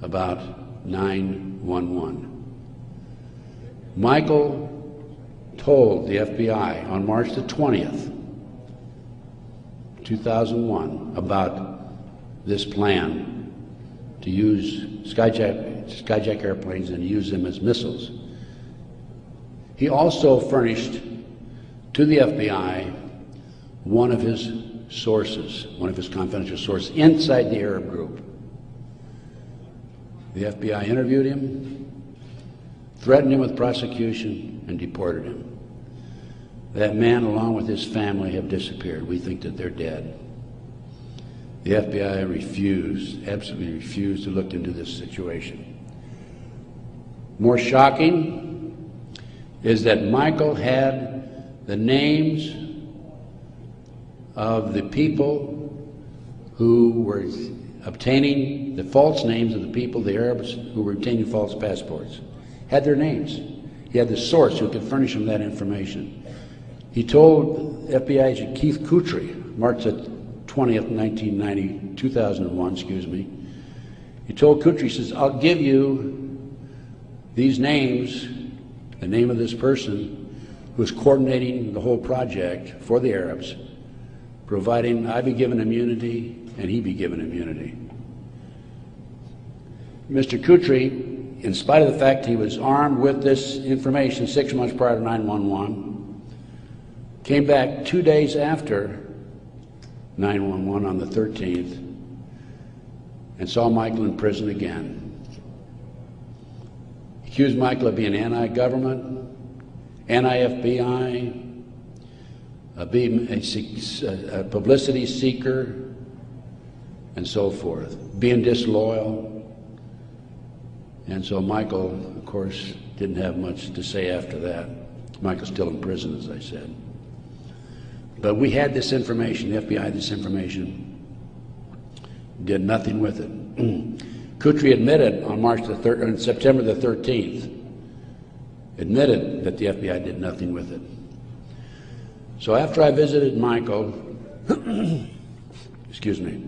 about 9/11. Michael told the FBI on March the 20th, 2001, about this plan to use skyjack airplanes and use them as missiles. He also furnished to the FBI one of his sources, one of his confidential sources inside the Arab group. The FBI interviewed him, threatened him with prosecution, and deported him. That man, along with his family, have disappeared. We think that they're dead. The FBI refused, absolutely refused, to look into this situation. More shocking is that Michael had the names of the people who were obtaining the false names of the people, the Arabs who were obtaining false passports. Had their names. He had the source who could furnish him that information. He told FBI agent Keith Kutry, March 20th, 2001, excuse me. He told Kutry, he says, I'll give you these names, the name of this person who is coordinating the whole project for the Arabs, providing I be given immunity and he be given immunity. Mr. Kutry, in spite of the fact he was armed with this information 6 months prior to 9/11, came back 2 days after 9/11 on the 13th and saw Michael in prison again. He accused Michael of being anti-government, anti-FBI, being a publicity seeker, and so forth, being disloyal. And so Michael, of course, didn't have much to say after that. Michael's still in prison, as I said. But we had this information, the FBI had this information, did nothing with it. Kutry admitted on September the 13th, admitted that the FBI did nothing with it. So after I visited Michael, excuse me,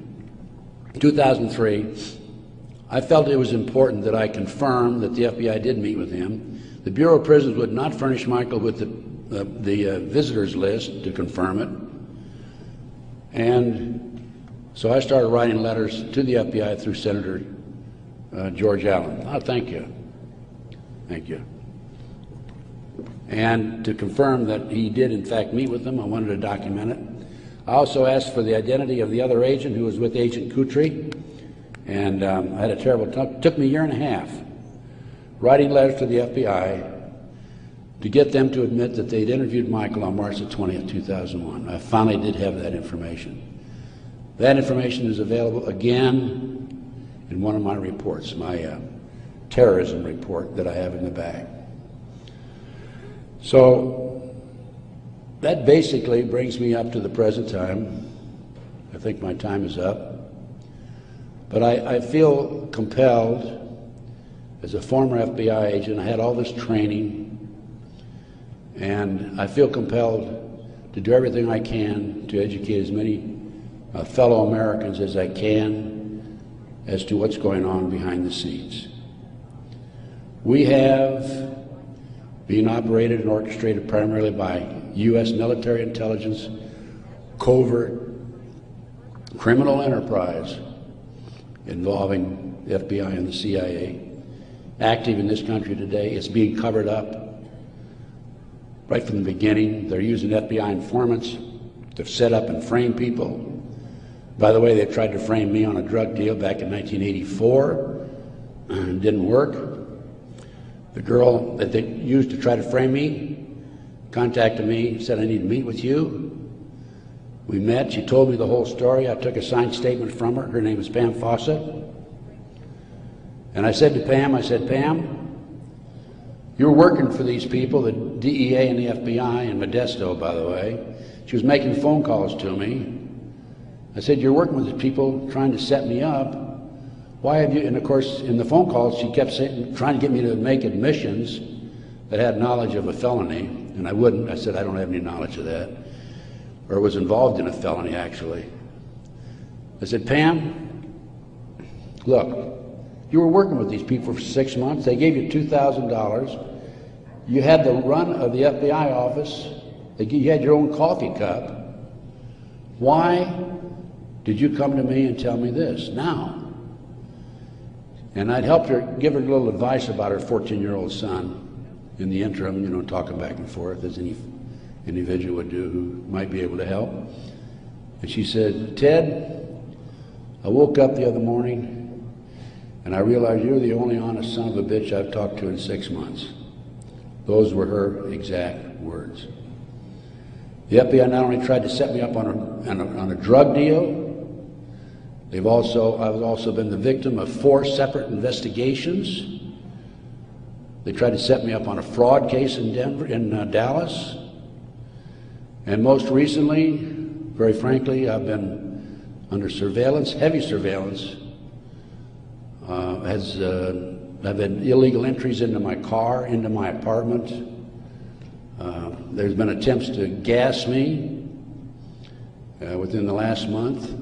2003, I felt it was important that I confirm that the FBI did meet with him. The Bureau of Prisons would not furnish Michael with the visitors list to confirm it. And so I started writing letters to the FBI through Senator George Allen. Oh, thank you. Thank you. And to confirm that he did in fact meet with them, I wanted to document it. I also asked for the identity of the other agent who was with Agent Kutry. And I had a terrible time. It took me a year and a half writing letters to the FBI to get them to admit that they'd interviewed Michael on March the 20th, 2001. I finally did have that information. That information is available again in one of my reports, my terrorism report that I have in the bag. So that basically brings me up to the present time. I think my time is up. But I feel compelled, as a former FBI agent, I had all this training, and I feel compelled to do everything I can to educate as many fellow Americans as I can as to what's going on behind the scenes. We have been operated and orchestrated primarily by U.S. military intelligence, covert criminal enterprise involving the FBI and the CIA, active in this country today. It's being covered up right from the beginning. They're using FBI informants to set up and frame people. By the way, they tried to frame me on a drug deal back in 1984. It didn't work. The girl that they used to try to frame me contacted me, said, I need to meet with you. We met, she told me the whole story. I took a signed statement from her. Her name is Pam Fawcett. And I said to Pam, Pam, you're working for these people, the DEA and the FBI, and Modesto, by the way. She was making phone calls to me. I said, you're working with the people trying to set me up. Why have you, and of course, in the phone calls, she kept saying, trying to get me to make admissions that had knowledge of a felony, and I wouldn't. I said, I don't have any knowledge of that. Or was involved in a felony, actually. I said, Pam, look, you were working with these people for 6 months. They gave you $2,000. You had the run of the FBI office. You had your own coffee cup. Why did you come to me and tell me this now? And I'd helped her, give her a little advice about her 14-year-old son in the interim, you know, talking back and forth as any individual would do who might be able to help. And she said, Ted, I woke up the other morning and I realized you're the only honest son of a bitch I've talked to in 6 months. Those were her exact words. The FBI not only tried to set me up on a drug deal, I've also been the victim of 4 separate investigations. They tried to set me up on a fraud case in Dallas. And most recently, very frankly, I've been under surveillance, heavy surveillance. I've had illegal entries into my car, into my apartment. There's been attempts to gas me within the last month.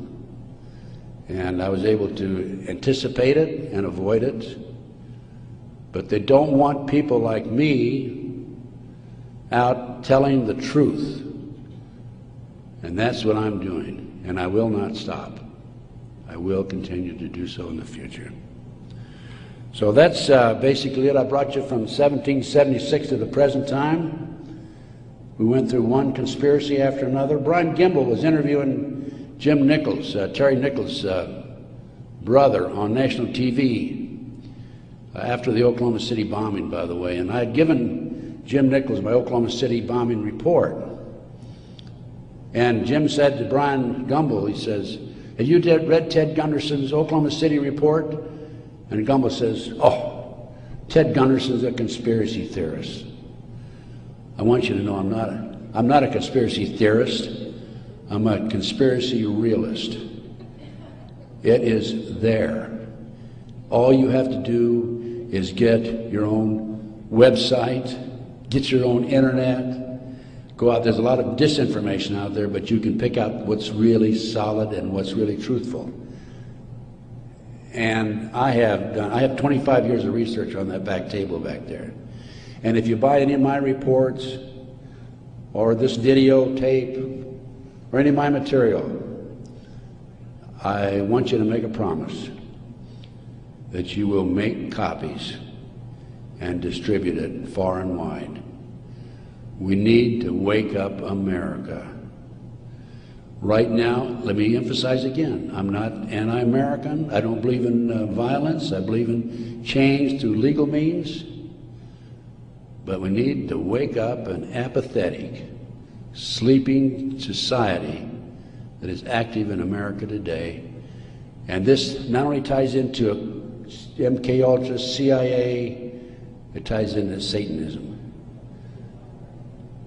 And I was able to anticipate it and avoid it. But they don't want people like me out telling the truth. And that's what I'm doing. And I will not stop. I will continue to do so in the future. So that's basically it. I brought you from 1776 to the present time. We went through one conspiracy after another. Brian Gimble was interviewing Jim Nichols, Terry Nichols' brother, on national TV after the Oklahoma City bombing, by the way. And I had given Jim Nichols my Oklahoma City bombing report. And Jim said to Brian Gumble, he says, have you read Ted Gunderson's Oklahoma City report? And Gumble says, oh, Ted Gunderson's a conspiracy theorist. I want you to know I'm not a conspiracy theorist. I'm a conspiracy realist. It is there. All you have to do is get your own website, get your own internet, go out. There's a lot of disinformation out there, but you can pick out what's really solid and what's really truthful. And I have 25 years of research on that back table back there. And if you buy any of my reports or this videotape or any of my material, I want you to make a promise that you will make copies and distribute it far and wide. We need to wake up America. Right now, let me emphasize again, I'm not anti-American. I don't believe in violence. I believe in change through legal means. But we need to wake up an apathetic, sleeping society that is active in America today. And this not only ties into MK Ultra, CIA, it ties into Satanism.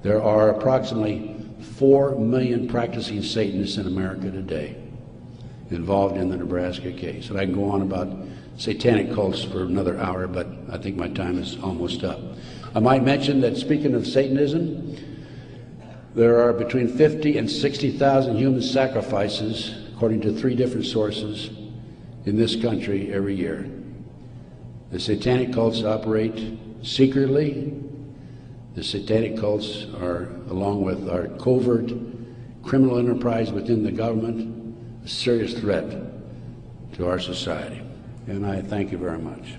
There are approximately 4 million practicing Satanists in America today involved in the Nebraska case. And I can go on about satanic cults for another hour, but I think my time is almost up. I might mention that, speaking of Satanism, there are between 50 and 60,000 human sacrifices, according to 3 different sources, in this country every year. The satanic cults operate secretly. The satanic cults are, along with our covert criminal enterprise within the government, a serious threat to our society. And I thank you very much.